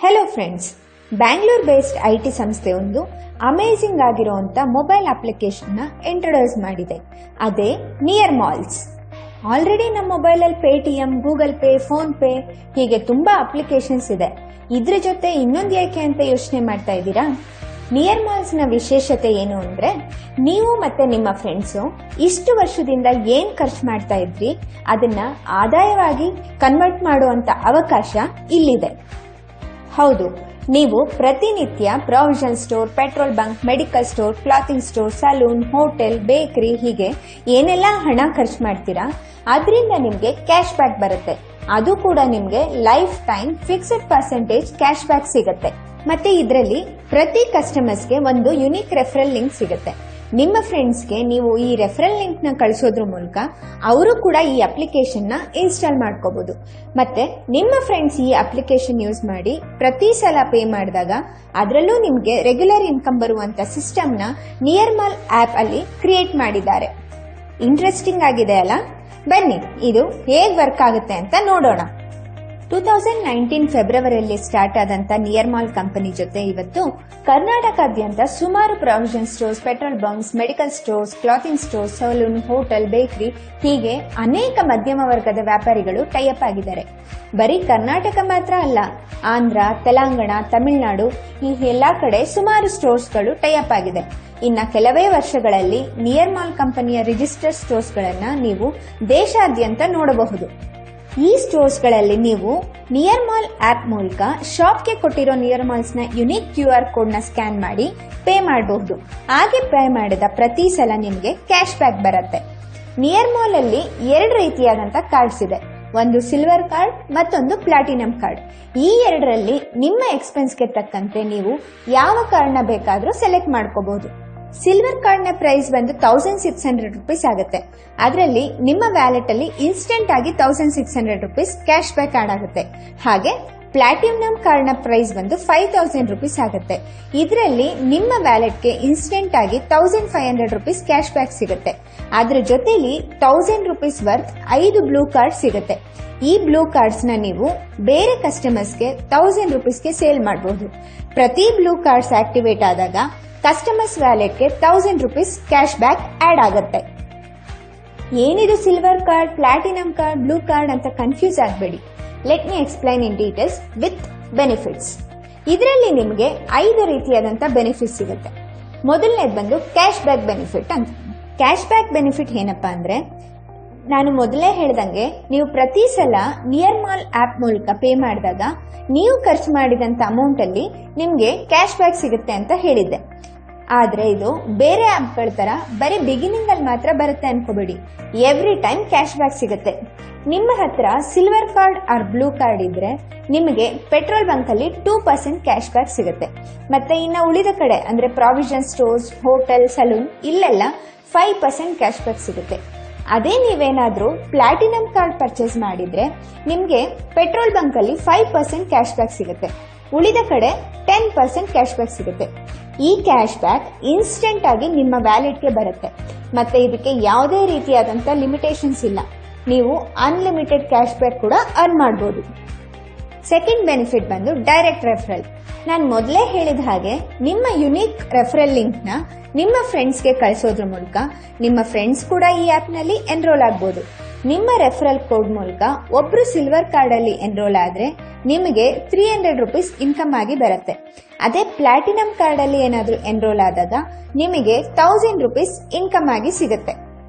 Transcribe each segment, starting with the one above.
Hello friends, Bangalore based IT ಸಂಸ್ಥೆ ಒಂದು amazing ಆಗಿರುವಂತ ಮೊಬೈಲ್ ಅಪ್ಲಿಕೇಶನ್ ನ ಇಂಟ್ರೊಡ್ಯೂಸ್ ಮಾಡಿದೆ. ಅದೇ ನಿಯರ್ ಮಾಲ್ಸ್. ಆಲ್ರೆಡಿ ನಮ್ಮ ಮೊಬೈಲಲ್ಲಿ Paytm, Google pay, phone pay ಹೀಗೆ ತುಂಬಾ ಅಪ್ಲಿಕೇಶನ್ಸ್ ಇದೆ. ಇದ್ರ ಜೊತೆ ಇನ್ನೊಂದು ಯಾಕೆ ಅಂತ ಯೋಚನೆ ಮಾಡ್ತಾ ಇದ್ದೀರಾ? ನಿಯರ್ ಮಾಲ್ಸ್ ನ ವಿಶೇಷತೆ ಏನು ಅಂದ್ರೆ, ನೀವು ಮತ್ತೆ ನಿಮ್ಮ ಫ್ರೆಂಡ್ಸು ಇಷ್ಟು ವರ್ಷದಿಂದ ಏನ್ ಖರ್ಚು ಮಾಡ್ತಾ ಇದ್ರಿ ಅದನ್ನ ಆದಾಯವಾಗಿ ಕನ್ವರ್ಟ್ ಮಾಡುವಂತ ಅವಕಾಶ ಇಲ್ಲಿದೆ. ಹೌದು, ನೀವು ಪ್ರತಿನಿತ್ಯ provision store, petrol bunk, medical store, clothing store, salon, hotel, bakery ಹೀಗೆ ಏನೆಲ್ಲ ಹಣ ಖರ್ಚು ಮಾಡ್ತೀರಾ ಅದರಿಂದ ನಿಮ್ಗೆ ಕ್ಯಾಶ್ ಬ್ಯಾಕ್ ಬರುತ್ತೆ. ಅದು ಕೂಡ ನಿಮ್ಗೆ life time fixed percentage cash back ಸಿಗುತ್ತೆ. ಮತ್ತೆ ಇದರಲ್ಲಿ ಪ್ರತಿ ಕಸ್ಟಮರ್ಸ್ಗೆ ಒಂದು ಯುನಿಕ್ ರೆಫರಲ್ ಲಿಂಕ್ ಸಿಗುತ್ತೆ. ನಿಮ್ಮ ಫ್ರೆಂಡ್ಸ್ಗೆ ನೀವು ಈ ರೆಫರಲ್ ಲಿಂಕ್ ನ ಕಳಿಸೋದ್ರ ಮೂಲಕ ಅವರು ಕೂಡ ಈ ಅಪ್ಲಿಕೇಶನ್ ನ ಇನ್ಸ್ಟಾಲ್ ಮಾಡ್ಕೋಬಹುದು. ಮತ್ತೆ ನಿಮ್ಮ ಫ್ರೆಂಡ್ಸ್ ಈ ಅಪ್ಲಿಕೇಶನ್ ಯೂಸ್ ಮಾಡಿ ಪ್ರತಿ ಸಲ ಪೇ ಮಾಡಿದಾಗ ಅದರಲ್ಲೂ ನಿಮ್ಗೆ ರೆಗ್ಯುಲರ್ ಇನ್ಕಮ್ ಬರುವಂತ ಸಿಸ್ಟಮ್ ನ ನಿಯರ್ ಮಾಲ್ ಆಪ್ ಅಲ್ಲಿ ಕ್ರಿಯೇಟ್ ಮಾಡಿದ್ದಾರೆ. ಇಂಟ್ರೆಸ್ಟಿಂಗ್ ಆಗಿದೆ ಅಲ್ಲ? ಬನ್ನಿ ಇದು ಹೇಗ್ ವರ್ಕ್ ಆಗುತ್ತೆ ಅಂತ ನೋಡೋಣ. 2019 ಫೆಬ್ರವರಿಯಲ್ಲಿ ಸ್ಟಾರ್ಟ್ ಆದಂತ ನಿಯರ್ ಮಾಲ್ ಕಂಪನಿ ಜೊತೆ ಇವತ್ತು ಕರ್ನಾಟಕಾದ್ಯಂತ ಸುಮಾರು provision stores, petrol bunks, medical stores, clothing stores, salon, hotel, bakery ಹೀಗೆ ಅನೇಕ ಮಧ್ಯಮ ವರ್ಗದ ವ್ಯಾಪಾರಿಗಳು ಟೈಅಪ್ ಆಗಿದ್ದಾರೆ. ಬರೀ ಕರ್ನಾಟಕ ಮಾತ್ರ ಅಲ್ಲ, ಆಂಧ್ರ, ತೆಲಂಗಾಣ, ತಮಿಳುನಾಡು ಈ ಎಲ್ಲಾ ಕಡೆ ಸುಮಾರು ಸ್ಟೋರ್ಸ್ಗಳು ಟೈಅಪ್ ಆಗಿದೆ. ಇನ್ನ ಕೆಲವೇ ವರ್ಷಗಳಲ್ಲಿ ನಿಯರ್ ಮಾಲ್ ಕಂಪನಿಯ ರಿಜಿಸ್ಟರ್ ಸ್ಟೋರ್ಸ್ ಗಳನ್ನ ನೀವು ದೇಶಾದ್ಯಂತ ನೋಡಬಹುದು. ಈ ಸ್ಟೋರ್ಸ್ಗಳಲ್ಲಿ ನೀವು ನಿಯರ್ ಮಾಲ್ ಆಪ್ ಮೂಲಕ ಶಾಪ್ಗೆ ಕೊಟ್ಟಿರೋ ನಿಯರ್ ಮಾಲ್ಸ್ ನ ಯುನಿಕ್ QR ಕೋಡ್ ನ ಸ್ಕ್ಯಾನ್ ಮಾಡಿ ಪೇ ಮಾಡಬಹುದು. ಹಾಗೆ ಪೇ ಮಾಡಿದ ಪ್ರತಿ ಸಲ ನಿಮಗೆ ಕ್ಯಾಶ್ ಬ್ಯಾಕ್ ಬರುತ್ತೆ. ನಿಯರ್ ಮಾಲ್ ಅಲ್ಲಿ 2 ರೀತಿಯಾದಂತ ಕಾರ್ಡ್ಸ್ ಇದೆ. ಒಂದು ಸಿಲ್ವರ್ ಕಾರ್ಡ್, ಮತ್ತೊಂದು ಪ್ಲಾಟಿನಂ ಕಾರ್ಡ್. ಈ ಎರಡರಲ್ಲಿ ನಿಮ್ಮ ಎಕ್ಸ್ಪೆನ್ಸ್ಗೆ ತಕ್ಕಂತೆ ನೀವು ಯಾವ ಕಾರ್ಡ್ ನ ಬೇಕಾದ್ರೂ ಸೆಲೆಕ್ಟ್ ಮಾಡ್ಕೋಬಹುದು. ಸಿಲ್ವರ್ ಕಾರ್ಡ್ ನ ಪ್ರೈಸ್ ಬಂದು 1600 ರೂಪೀಸ್ ಆಗುತ್ತೆ. ಅದರಲ್ಲಿ ನಿಮ್ಮ ವ್ಯಾಲೆಟ್ ಅಲ್ಲಿ ಇನ್ಸ್ಟೆಂಟ್ ಆಗಿ 1600 ರೂಪೀಸ್ ಕ್ಯಾಶ್ ಬ್ಯಾಕ್ ಆಡ್ ಆಗುತ್ತೆ. ಹಾಗೆ ಪ್ಲಾಟಿನಂ ಕಾರ್ಡ್ ನ ಪ್ರೈಸ್ ಬಂದು 5000 ರೂಪೀಸ್ ಆಗುತ್ತೆ. ಇದರಲ್ಲಿ ನಿಮ್ಮ ವ್ಯಾಲೆಟ್ಗೆ ಇನ್ಸ್ಟೆಂಟ್ ಆಗಿ 1500 ರೂಪೀಸ್ ಕ್ಯಾಶ್ ಬ್ಯಾಕ್ ಸಿಗುತ್ತೆ. ಅದ್ರ ಜೊತೆಲಿ 1000 ರೂಪೀಸ್ ವರ್ತ್ 5 ಬ್ಲೂ ಕಾರ್ಡ್ ಸಿಗುತ್ತೆ. ಈ ಬ್ಲೂ ಕಾರ್ಡ್ಸ್ ನ ನೀವು ಬೇರೆ ಕಸ್ಟಮರ್ಸ್ಗೆ 1000 ರೂಪೀಸ್ಗೆ ಸೇಲ್ ಮಾಡಬಹುದು. ಪ್ರತಿ ಬ್ಲೂ ಕಾರ್ಡ್ಸ್ ಆಕ್ಟಿವೇಟ್ ಆದಾಗ ಕಸ್ಟಮರ್ಸ್ ವ್ಯಾಲೆಟ್ಗೆ 1000 ರೂಪೀಸ್ ಕ್ಯಾಶ್ ಬ್ಯಾಕ್ ಆಡ್ ಆಗುತ್ತೆ. ಏನಿದು silver card, platinum card, blue card ಅಂತ ಕನ್ಫ್ಯೂಸ್ ಆಗಬೇಡಿ. Let me explain in details with benefits. ಇದರಲ್ಲಿ ನಿಮಗೆ 5 ರೀತಿಯಾದಂತಹ ಬೆನಿಫಿಟ್ ಸಿಗುತ್ತೆ. ಮೊದಲನೇದು ಬಂದು ಕ್ಯಾಶ್ ಬ್ಯಾಕ್ ಬೆನಿಫಿಟ್ ಅಂತ. ಕ್ಯಾಶ್ ಬ್ಯಾಕ್ ಬೆನಿಫಿಟ್ ಏನಪ್ಪಾ ಅಂದ್ರೆ, ನಾನು ಮೊದಲೇ ಹೇಳ್ದಂಗೆ ನೀವು ಪ್ರತಿ ಸಲ ನಿಯರ್ ಮಾಲ್ ಆಪ್ ಮೂಲಕ ಪೇ ಮಾಡಿದಾಗ ನೀವು ಖರ್ಚು ಮಾಡಿದಂತ ಅಮೌಂಟ್ ಅಲ್ಲಿ ನಿಮ್ಗೆ ಕ್ಯಾಶ್ ಬ್ಯಾಕ್ ಸಿಗುತ್ತೆ ಅಂತ ಹೇಳಿದ್ದೆ. ಆದ್ರೆ ಇದು ಬೇರೆ ಆಪ್ಗಳ ತರ ಬರೀ ಬಿಗಿನಿಂಗ್ ಅಲ್ಲಿ ಮಾತ್ರ ಬರುತ್ತೆ ಅನ್ಕೋಬೇಡಿ. ಎವ್ರಿ ಟೈಮ್ ಕ್ಯಾಶ್ ಬ್ಯಾಕ್ ಸಿಗುತ್ತೆ. ನಿಮ್ಮ ಹತ್ರ silver card or blue card ಇದ್ರೆ ನಿಮಗೆ ಪೆಟ್ರೋಲ್ ಬಂಕ್ ಅಲ್ಲಿ 2% ಕ್ಯಾಶ್ ಬ್ಯಾಕ್ ಸಿಗುತ್ತೆ. ಮತ್ತೆ ಇನ್ನ ಉಳಿದ ಕಡೆ ಅಂದ್ರೆ ಪ್ರಾವಿಷನ್ ಸ್ಟೋರ್ಸ್, ಹೋಟೆಲ್, ಸಲೂನ್ ಇಲ್ಲೆಲ್ಲ 5% ಕ್ಯಾಶ್ ಬ್ಯಾಕ್ ಸಿಗುತ್ತೆ. ಅದೇ ನೀವೇನಾದ್ರೂ ಪ್ಲಾಟಿನಂ ಕಾರ್ಡ್ ಪರ್ಚೇಸ್ ಮಾಡಿದ್ರೆ ನಿಮ್ಗೆ ಪೆಟ್ರೋಲ್ ಬಂಕ್ ಅಲ್ಲಿ 5% ಕ್ಯಾಶ್ ಬ್ಯಾಕ್ ಸಿಗುತ್ತೆ. ಉಳಿದ ಕಡೆ 10% ಕ್ಯಾಶ್ ಬ್ಯಾಕ್ ಸಿಗುತ್ತೆ. ಈ ಕ್ಯಾಶ್ ಬ್ಯಾಕ್ ಇನ್ಸ್ಟೆಂಟ್ ಆಗಿ ನಿಮ್ಮ ವ್ಯಾಲೆಟ್ಗೆ ಬರುತ್ತೆ. ಮತ್ತೆ ಇದಕ್ಕೆ ಯಾವುದೇ ರೀತಿಯಾದಂತ ಲಿಮಿಟೇಷನ್ಸ್ ಇಲ್ಲ. ನೀವು ಅನ್ಲಿಮಿಟೆಡ್ ಕ್ಯಾಶ್ ಬ್ಯಾಕ್ ಕೂಡ ಅರ್ನ್ ಮಾಡಬಹುದು. ಸೆಕೆಂಡ್ ಬೆನಿಫಿಟ್ ಬಂದು ಡೈರೆಕ್ಟ್ ರೆಫರಲ್. ನಾನು ಮೊದಲೇ ಹೇಳಿದ ಹಾಗೆ ನಿಮ್ಮ ಯುನಿಕ್ ರೆಫರಲ್ ಲಿಂಕ್ ನ ನಿಮ್ಮ ಫ್ರೆಂಡ್ಸ್ಗೆ ಕಳಿಸೋದ್ರ ಮೂಲಕ ನಿಮ್ಮ ಫ್ರೆಂಡ್ಸ್ ಕೂಡ ಈ ಆಪ್ ನಲ್ಲಿ ಎನ್ರೋಲ್ ಆಗಬಹುದು. ನಿಮ್ಮ ರೆಫರಲ್ ಕೋಡ್ ಮೂಲಕ ಒಬ್ರು ಸಿಲ್ವರ್ ಕಾರ್ಡ್ ಅಲ್ಲಿ ಎನ್ರೋಲ್ ಆದ್ರೆ ನಿಮಗೆ 300 ರೂಪೀಸ್ ಇನ್ಕಮ್ ಆಗಿ ಬರುತ್ತೆ. ಅದೇ ಪ್ಲಾಟಿನಂ ಕಾರ್ಡ್ ಅಲ್ಲಿ ಏನಾದ್ರೂ ಎನ್ರೋಲ್ ಆದಾಗ ನಿಮಗೆ 1000 ರೂಪೀಸ್ ಇನ್ಕಮ್ ಆಗಿ ಸಿಗುತ್ತೆ.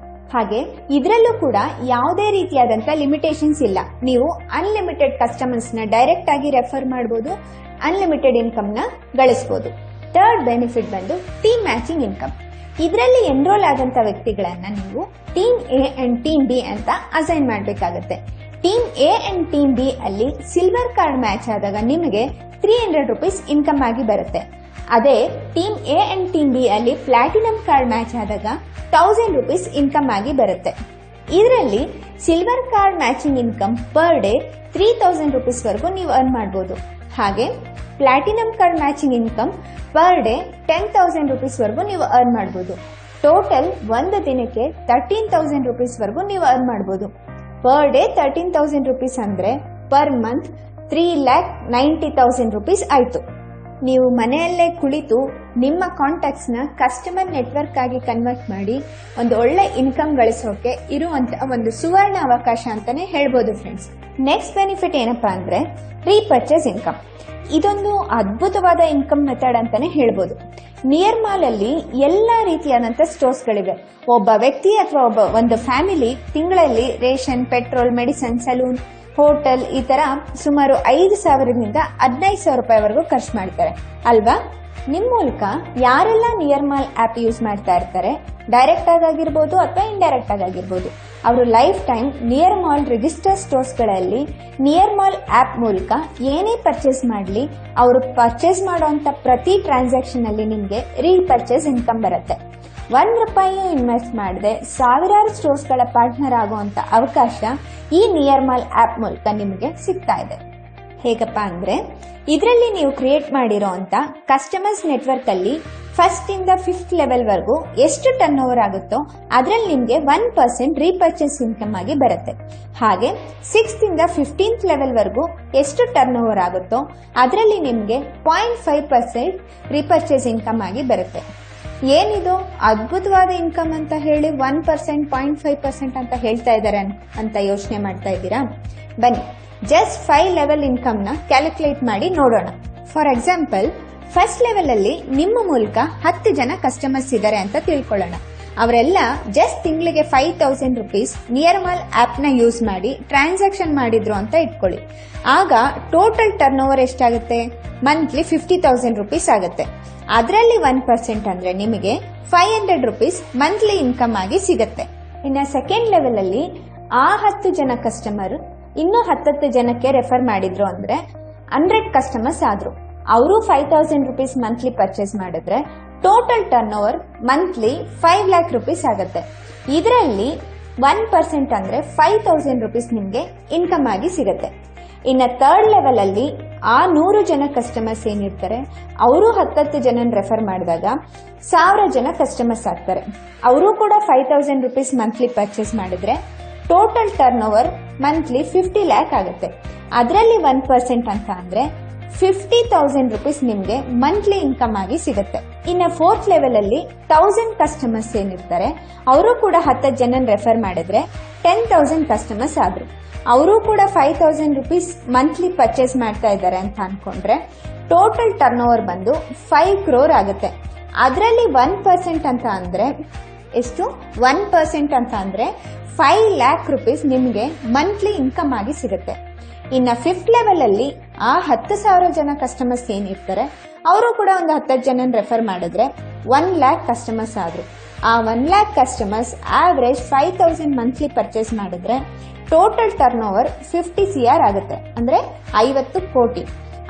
ಹಾಗೆ ಇದರಲ್ಲೂ ಕೂಡ ಯಾವುದೇ ರೀತಿಯಾದಂತ ಲಿಮಿಟೇಷನ್ಸ್ ಇಲ್ಲ. ನೀವು ಅನ್ಲಿಮಿಟೆಡ್ ಕಸ್ಟಮರ್ಸ್ ನ ಡೈರೆಕ್ಟ್ ಆಗಿ ರೆಫರ್ ಮಾಡಬಹುದು, ಅನ್ಲಿಮಿಟೆಡ್ ಇನ್ಕಮ್ ನ ಗಳಿಸಬಹುದು. ಥರ್ಡ್ ಬೆನಿಫಿಟ್ ಬಂದು ಟೀಮ್ ಮ್ಯಾಚಿಂಗ್ ಇನ್ಕಮ್. ಇದರಲ್ಲಿ ಎನ್ರೋಲ್ ಆದಂತ ವ್ಯಕ್ತಿಗಳನ್ನ ನೀವು team A and team B ಅಂತ ಅಸೈನ್ ಮಾಡಬೇಕಾಗುತ್ತೆ. Team A and team B ಅಲ್ಲಿ ಸಿಲ್ವರ್ ಕಾರ್ಡ್ ಮ್ಯಾಚ್ ಆದಾಗ ನಿಮಗೆ 300 ರೂಪೀಸ್ ಇನ್ಕಮ್ ಆಗಿ ಬರುತ್ತೆ. ಅದೇ team A and team B ಅಲ್ಲಿ ಪ್ಲಾಟಿನಂ ಕಾರ್ಡ್ ಮ್ಯಾಚ್ ಆದಾಗ 1000 ರೂಪೀಸ್ ಇನ್ಕಮ್ ಆಗಿ ಬರುತ್ತೆ. ಇದರಲ್ಲಿ silver card matching income per day 3000 rupees ವರೆಗೂ ನೀವು ಅರ್ನ್ ಮಾಡಬಹುದು. ಹಾಗೆ platinum card matching income per day 10,000 rupees ವರೆಗೂ ನೀವು ಅರ್ನ್ ಮಾಡಬಹುದು. ಟೋಟಲ್ ಒಂದು ದಿನಕ್ಕೆ 13,000 ರೂಪೀಸ್ ವರೆಗೂ ನೀವು ಅರ್ನ್ ಮಾಡಬಹುದು. ಪರ್ ಡೇ 13,000 ರೂಪೀಸ್ ಅಂದ್ರೆ ಪರ್ ಮಂತ್ 3,90,000 ರೂಪೀಸ್ ಆಯಿತು. ನೀವು ಮನೆಯಲ್ಲೇ ಕುಳಿತು ನಿಮ್ಮ ಕಾಂಟ್ಯಾಕ್ಟ್ಸ್ನ ಕಸ್ಟಮರ್ ನೆಟ್ವರ್ಕ್ ಆಗಿ ಕನ್ವರ್ಟ್ ಮಾಡಿ ಒಂದು ಒಳ್ಳೆ ಇನ್ಕಮ್ ಗಳಿಸೋಕೆ ಇರುವಂತ ಒಂದು ಸುವರ್ಣ ಅವಕಾಶ ಅಂತಾನೆ ಹೇಳ್ಬೋದು ಫ್ರೆಂಡ್ಸ್. ನೆಕ್ಸ್ಟ್ ಬೆನಿಫಿಟ್ ಏನಪ್ಪಾ ಅಂದ್ರೆ ರೀಪರ್ಚೇಸ್ ಇನ್ಕಮ್. ಇದೊಂದು ಅದ್ಭುತವಾದ ಇನ್ಕಮ್ ಮೆಥಡ್ ಅಂತಾನೆ ಹೇಳ್ಬೋದು. ನಿಯರ್ ಮಾಲ್ ಅಲ್ಲಿ ಎಲ್ಲಾ ರೀತಿಯಾದಂತ ಸ್ಟೋರ್ಸ್ಗಳಿವೆ. ಒಬ್ಬ ವ್ಯಕ್ತಿ ಅಥವಾ ಒಂದು ಫ್ಯಾಮಿಲಿ ತಿಂಗಳಲ್ಲಿ ration, petrol, medicine, salon, hotel ಈ ತರ ಸುಮಾರು 5,000ರಿಂದ 15,000 ರೂಪಾಯಿವರೆಗೂ ಖರ್ಚು ಮಾಡ್ತಾರೆ ಅಲ್ವಾ. ನಿಮ್ಮ ಮೂಲಕ ಯಾರೆಲ್ಲ ನಿಯರ್ ಮಾಲ್ ಆಪ್ ಯೂಸ್ ಮಾಡ್ತಾ ಇರ್ತಾರೆ, ಡೈರೆಕ್ಟ್ ಆಗಿರ್ಬೋದು ಅಥವಾ ಇಂಡೈರೆಕ್ಟ್ ಆಗಿರ್ಬೋದು, ಅವರು lifetime Near Mall register ಸ್ಟೋರ್ಸ್ಗಳಲ್ಲಿ ನಿಯರ್ ಮಾಲ್ ಆಪ್ ಮೂಲಕ ಏನೇ ಪರ್ಚೇಸ್ ಮಾಡಲಿ ಅವರು ಪರ್ಚೇಸ್ ಮಾಡುವಂತ ಪ್ರತಿ ಟ್ರಾನ್ಸಾಕ್ಷನ್ ಅಲ್ಲಿ ನಿಮಗೆ ರೀಪರ್ಚೇಸ್ ಇನ್ಕಮ್ ಬರುತ್ತೆ. 1 ರೂಪಾಯಿಯೂ ಇನ್ವೆಸ್ಟ್ ಮಾಡದೆ ಸಾವಿರಾರು ಸ್ಟೋರ್ಸ್ಗಳ ಪಾರ್ಟ್ನರ್ ಆಗುವಂತ ಅವಕಾಶ ಈ ನಿಯರ್ ಮಾಲ್ ಆಪ್ ಮೂಲಕ ನಿಮಗೆ ಸಿಗ್ತಾ ಇದೆ. ಹೇಗಪ್ಪ ಅಂದ್ರೆ ಇದರಲ್ಲಿ ನೀವು ಕ್ರಿಯೇಟ್ ಮಾಡಿರೋಂತ ಕಸ್ಟಮರ್ಸ್ ನೆಟ್ವರ್ಕ್ ಅಲ್ಲಿ ಫಸ್ಟ್ ಇಂದ 5th ಲೆವೆಲ್ ವರೆಗೂ ಎಷ್ಟು ಟರ್ನ್ ಓವರ್ ಆಗುತ್ತೋ ಅದರಲ್ಲಿ ನಿಮಗೆ 1% ರೀಪರ್ಚೇಸ್ ಇನ್ಕಮ್ ಆಗಿ ಬರುತ್ತೆ. ಹಾಗೆ 6th ಇಂದ 15th ಲೆವೆಲ್ ವರೆಗೂ ಎಷ್ಟು ಟರ್ನ್ ಓವರ್ ಆಗುತ್ತೋ ಅದರಲ್ಲಿ ನಿಮಗೆ 0.5% ರೀಪರ್ಚೇಸ್ ಇನ್ಕಮ್ ಆಗಿ ಬರುತ್ತೆ. ಏನಿದು ಅದ್ಭುತವಾದ ಇನ್ಕಮ್ ಅಂತ ಹೇಳಿ 1%, 0.5% ಅಂತ ಹೇಳ್ತಾ ಇದ್ದಾರೆ ಅಂತ ಯೋಚನೆ ಮಾಡ್ತಾ ಇದ್ದೀರಾ? ಬನ್ನಿ ಜಸ್ಟ್ 5 ಲೆವೆಲ್ ಇನ್ಕಮ್ ನ ಕ್ಯಾಲ್ಕುಲೇಟ್ ಮಾಡಿ ನೋಡೋಣ. ಫಾರ್ ಎಕ್ಸಾಂಪಲ್ ಫಸ್ಟ್ ಲೆವೆಲ್ ಅಲ್ಲಿ ನಿಮ್ಮ ಮೂಲಕ 10 ಜನ ಕಸ್ಟಮರ್ಸ್ ಇದ್ದಾರೆ ಅಂತ ತಿಳ್ಕೊಳ್ಳೋಣ. ಅವರೆಲ್ಲ ಜಸ್ಟ್ ತಿಂಗಳಿಗೆ 5,000 ರೂಪೀಸ್ ನಿಯರ್ ಮಾಲ್ ಆಪ್ ನ ಯೂಸ್ ಮಾಡಿ ಟ್ರಾನ್ಸಾಕ್ಷನ್ ಮಾಡಿದ್ರು ಅಂತ ಇಟ್ಕೊಳ್ಳಿ. ಆಗ ಟೋಟಲ್ ಟರ್ನ್ ಓವರ್ ಎಷ್ಟಾಗುತ್ತೆ? ಮಂತ್ಲಿ 50,000 ರೂಪೀಸ್ ಆಗುತ್ತೆ. ಅದರಲ್ಲಿ 1% ಅಂದ್ರೆ ನಿಮಗೆ 500 ರೂಪೀಸ್ ಮಂತ್ಲಿ ಇನ್ಕಮ್ ಆಗಿ ಸಿಗುತ್ತೆ. ಇನ್ನು ಸೆಕೆಂಡ್ ಲೆವೆಲ್ ಅಲ್ಲಿ ಆ 10 ಜನ ಕಸ್ಟಮರ್ ಇನ್ನೂ 10 ಜನಕ್ಕೆ ರೆಫರ್ ಮಾಡಿದ್ರು ಅಂದ್ರೆ 100 ಕಸ್ಟಮರ್ಸ್ ಆದ್ರು. ಅವರು 5,000 ರೂಪೀಸ್ ಮಂತ್ಲಿ ಪರ್ಚೇಸ್ ಮಾಡಿದ್ರೆ total turn over monthly 5 lakh rupees ಆಗುತ್ತೆ. ಇದರಲ್ಲಿ 1% ಅಂದ್ರೆ 5,000 ರೂಪೀಸ್ ನಿಮ್ಗೆ ಇನ್ಕಮ್ ಆಗಿ ಸಿಗುತ್ತೆ. ಇನ್ನು ಥರ್ಡ್ ಲೆವೆಲ್ ಅಲ್ಲಿ ಆ 100 ಜನ ಕಸ್ಟಮರ್ಸ್ ಏನಿರ್ತಾರೆ ಅವರು 10 ಜನನ ರೆಫರ್ ಮಾಡಿದಾಗ 1,000 ಜನ ಕಸ್ಟಮರ್ಸ್ ಆಗ್ತಾರೆ. ಅವರು ಕೂಡ 5,000 ರೂಪೀಸ್ ಮಂತ್ಲಿ ಪರ್ಚೇಸ್ ಮಾಡಿದ್ರೆ total turn over monthly 50 lakh ಆಗುತ್ತೆ. ಅದರಲ್ಲಿ 1% ಅಂತ ಅಂದ್ರೆ 50,000 ರೂಪೀಸ್ ನಿಮ್ಗೆ ಮಂತ್ಲಿ ಇನ್ಕಮ್ ಆಗಿ ಸಿಗುತ್ತೆ. ಇನ್ನು ಫೋರ್ತ್ ಲೆವೆಲ್ ಅಲ್ಲಿ 1000 ಕಸ್ಟಮರ್ಸ್ ಏನಿರ್ತಾರೆ ಅವರು ಕೂಡ 10 ಜನನ ರೆಫರ್ ಮಾಡಿದ್ರೆ 10,000 ಕಸ್ಟಮರ್ಸ್ ಆದ್ರು. ಅವರು ಕೂಡ 5,000 ರೂಪೀಸ್ ಮಂತ್ಲಿ ಪರ್ಚೇಸ್ ಮಾಡ್ತಾ ಇದ್ದಾರೆ ಅಂತ ಅನ್ಕೊಂಡ್ರೆ ಟೋಟಲ್ ಟರ್ನ್ ಓವರ್ ಬಂದು 5 crore ಆಗುತ್ತೆ. ಅದರಲ್ಲಿ 1% ಅಂತ ಅಂದ್ರೆ ಎಷ್ಟು? 1% ಅಂತ ಅಂದ್ರೆ 5 lakh ರೂಪೀಸ್ ನಿಮ್ಗೆ ಮಂತ್ಲಿ ಇನ್ಕಮ್ ಆಗಿ ಸಿಗುತ್ತೆ. ಇನ್ನು 5th ಲೆವೆಲ್ ಅಲ್ಲಿ ಆ 10,000 ಜನ ಕಸ್ಟಮರ್ಸ್ ಏನಿರ್ತಾರೆ ಅವರು ಕೂಡ ಒಂದು 10 ಜನನ ರೆಫರ್ ಮಾಡಿದ್ರೆ 1 lakh ಕಸ್ಟಮರ್ಸ್ ಆದ್ರು. ಆ 1 lakh customers average 5,000 monthly purchase ಮಾಡಿದ್ರೆ ಟೋಟಲ್ ಟರ್ನ್ ಓವರ್ 50 crore ಆಗುತ್ತೆ, ಅಂದ್ರೆ 50 ಕೋಟಿ.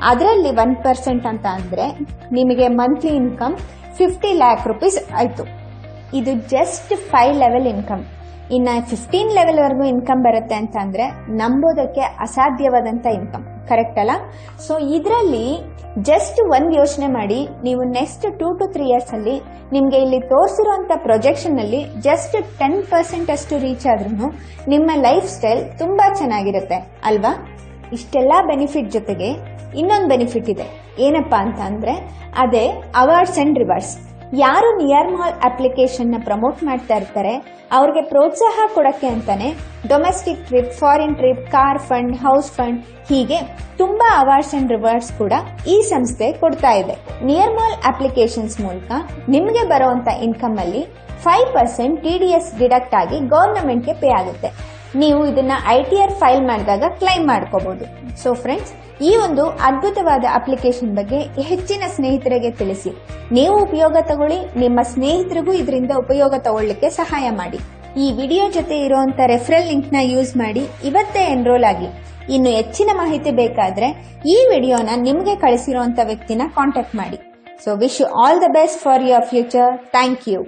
ಅದರಲ್ಲಿ 1% ಅಂತ ಅಂದ್ರೆ ನಿಮಗೆ ಮಂತ್ಲಿ ಇನ್ಕಮ್ 50 lakh ರೂಪೀಸ್ ಆಯ್ತು. ಇದು ಜಸ್ಟ್ 5 ಲೆವೆಲ್ ಇನ್ಕಮ್. ಇನ್ನು 15 ಲೆವೆಲ್ ವರೆಗೂ ಇನ್ಕಮ್ ಬರುತ್ತೆ ಅಂತ ಅಂದ್ರೆ ನಂಬೋದಕ್ಕೆ ಅಸಾಧ್ಯವಾದಂತ ಇನ್ಕಮ್, ಕರೆಕ್ಟ್ ಅಲ್ಲ? ಸೊ ಇದರಲ್ಲಿ ಜಸ್ಟ್ ಒಂದು ಯೋಚನೆ ಮಾಡಿ, ನೀವು ನೆಕ್ಸ್ಟ್ 2 to 3 years ಅಲ್ಲಿ ನಿಮ್ಗೆ ಇಲ್ಲಿ ತೋರಿಸಿರುವಂತ ಪ್ರೊಜೆಕ್ಷನ್ ಅಲ್ಲಿ ಜಸ್ಟ್ 10% ಅಷ್ಟು ರೀಚ್ ಆದ್ರೂ ನಿಮ್ಮ ಲೈಫ್ ಸ್ಟೈಲ್ ತುಂಬಾ ಚೆನ್ನಾಗಿರುತ್ತೆ ಅಲ್ವಾ? ಇಷ್ಟೆಲ್ಲಾ ಬೆನಿಫಿಟ್ ಜೊತೆಗೆ ಇನ್ನೊಂದು ಬೆನಿಫಿಟ್ ಇದೆ. ಏನಪ್ಪಾ ಅಂತ ಅಂದ್ರೆ ಅದೇ ಅವಾರ್ಡ್ಸ್ ಅಂಡ್ ರಿವಾರ್ಡ್ಸ್. ಯಾರು ನಿಯರ್ ಮಾಲ್ ಅಪ್ಲಿಕೇಶನ್ ನ ಪ್ರಮೋಟ್ ಮಾಡ್ತಾ ಇರ್ತಾರೆ ಅವ್ರಿಗೆ ಪ್ರೋತ್ಸಾಹ ಕೊಡಕ್ಕೆ ಅಂತಾನೆ domestic trip, foreign trip, car fund, house fund ಹೀಗೆ ತುಂಬಾ ಅವಾರ್ಡ್ಸ್ ಅಂಡ್ ರಿವಾರ್ಡ್ಸ್ ಕೂಡ ಈ ಸಂಸ್ಥೆ ಕೊಡ್ತಾ ಇದೆ. ನಿಯರ್ ಮಾಲ್ ಅಪ್ಲಿಕೇಶನ್ಸ್ ಮೂಲಕ ನಿಮ್ಗೆ ಬರುವಂತ ಇನ್ಕಮ್ ಅಲ್ಲಿ 5% TDS ಡಿಡಕ್ಟ್ ಆಗಿ ಗವರ್ನಮೆಂಟ್ಗೆ ಪೇ ಆಗುತ್ತೆ. ನೀವು ಇದನ್ನ ITR ಫೈಲ್ ಮಾಡಿದಾಗ ಕ್ಲೈಮ್ ಮಾಡ್ಕೋಬಹುದು. ಸೊ ಫ್ರೆಂಡ್ಸ್, ಈ ಒಂದು ಅದ್ಭುತವಾದ ಅಪ್ಲಿಕೇಶನ್ ಬಗ್ಗೆ ಹೆಚ್ಚಿನ ಸ್ನೇಹಿತರಿಗೆ ತಿಳಿಸಿ. ನೀವು ಉಪಯೋಗ ತಗೊಳ್ಳಿ, ನಿಮ್ಮ ಸ್ನೇಹಿತರಿಗೂ ಇದರಿಂದ ಉಪಯೋಗ ತಗೊಳ್ಳಿಕ್ಕೆ ಸಹಾಯ ಮಾಡಿ. ಈ ವಿಡಿಯೋ ಜೊತೆ ಇರುವಂತ ರೆಫರಲ್ ಲಿಂಕ್ ನ ಯೂಸ್ ಮಾಡಿ ಇವತ್ತೇ ಎನ್ರೋಲ್ ಆಗಿ. ಇನ್ನು ಹೆಚ್ಚಿನ ಮಾಹಿತಿ ಬೇಕಾದ್ರೆ ಈ ವಿಡಿಯೋನ ನಿಮಗೆ ಕಳಿಸಿರುವಂತ ವ್ಯಕ್ತಿನ ಕಾಂಟ್ಯಾಕ್ಟ್ ಮಾಡಿ. So wish you all the best for your future. Thank you.